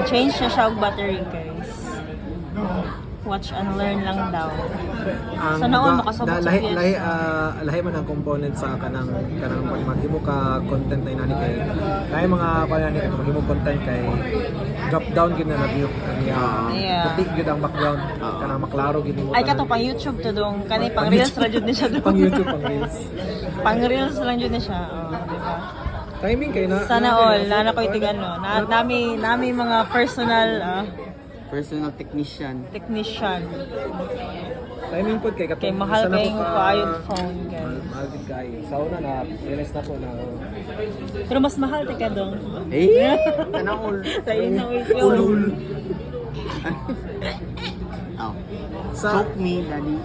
Nag-change na siya og battery, guys. Watch and learn lang daw. Sana all makasabot sa PS. Lahi man ang component sa kanang maghimo ka content na inani kay mga kanani kay maghimo content kay drop down gid na view Yeah. puti gid ang background kanang maklaro gid mo. Ay kato pang YouTube to dong. Kani pang reels ra jud ni siya dong. Pang YouTube pang reels. Pang reels lang jud ni siya. Oh, di ba? Timing kay na. Sana all na ko itig ano. Nami mga personal Personal technician. Timing pod kay Kay mahal kay mo pa yung phone, guys. Mahal gid kay. Sa una na realize na ko na Pero mas mahal tika dong. Tanahol. Lain na Ulul. Aw. sa Choke me, daddy.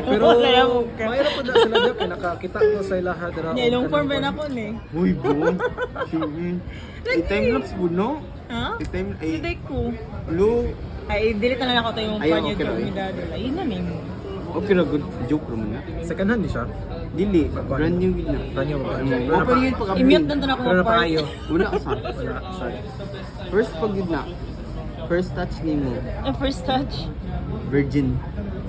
pero Wala yung ka. mayroon po na sila dyan kay nakakita ko sa ilaha dira. Yeah, long form ba na po ni? Uy, bro. I-timelapse mo, no? Ha? Hindi ko. Hello. Ay, delete na lang ako tayo yung Ayaw, pan okay YouTube lang. ni Daddy. Ayun na name. Okay na, good joke naman na. Second hand di siya. Dili, brand new gid na. Tanyo mo. Open yun pag I-mute na ako Pero na ng part. paayo. Wala ka sa. Wala. Sorry. First pag yun na. First touch ni mo. First touch. Virgin.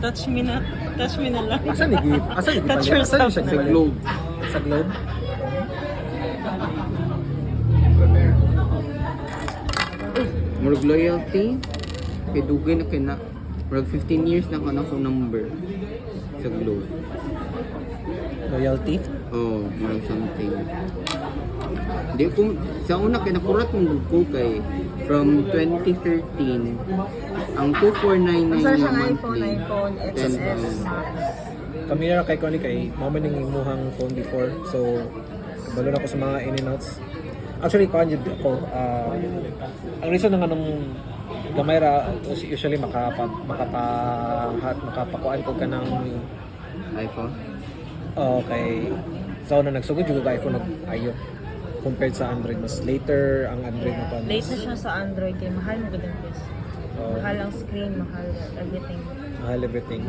Touch me na. Touch me na lang. Asa ni gid? Asa ni Touch gid? Asa ni yourself siya na. Sa globe. Sa globe. Murag loyalty. Kay dugay na kina. Murag 15 years na kana ko number. Sa globe. Loyalty. Oh, murag something. Di ko, sa una kay nakurat mong ko kay from 2013 ang 2499 Ang na siyang monthly. iPhone XS. Kami na kay Connie kay mama ning imuhang phone before. So balo na ko sa mga in and outs. Actually kanjud ako ang reason ng anong gamay ra usually makapakuan ko kanang iPhone. kay sa una nagsugod yung iPhone ayo compared sa Android mas later ang Android na pan. Late na siya sa Android kay mahal mo gud ang PS. Mahal ang screen, mahal everything. Mahal everything.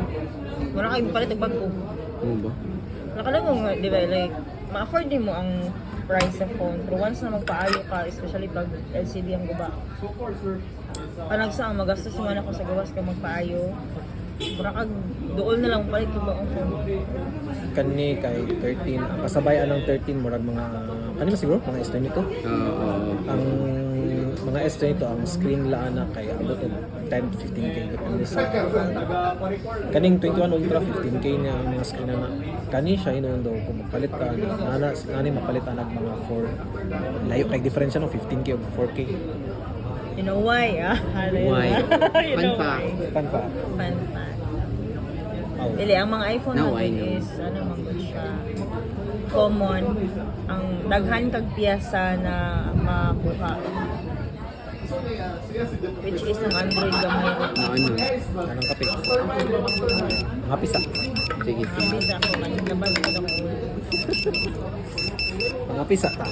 Wala kayong palit og bago. Ano ba? Nakala mo nga, di ba, like, ma-afford din mo ang price sa phone. Pero once na magpaayo ka, especially pag LCD ang guba. Panag sa ang magastos naman ako sa gawas ka magpaayo. Mura kag dool na lang palit ko ba ang phone. Kani kay 13 ang kasabayan ng 13 murag mga kanina siguro mga S nito. Ang mga S nito ang screen laan na kay abot og 10 to 15k depende sa kaning 21 Ultra 15k niya ang mga screen na kani siya inon daw kung magpalit ka nani mapalit anag mga 4 layo kay diferensya no 15k ug 4k. You know why, Why? You know why. Fun fact. Fun fact. Oh. Dili, ang mga iPhone Now I natin know. is, ano man gud siya, common. Ang daghan kag piyasa na makuha. Which is ang Android gamay. Na ano? Anong kape? Mga pisa. Sige, sige. Hindi sa ako, laban ko na ko. Mga pisa ta.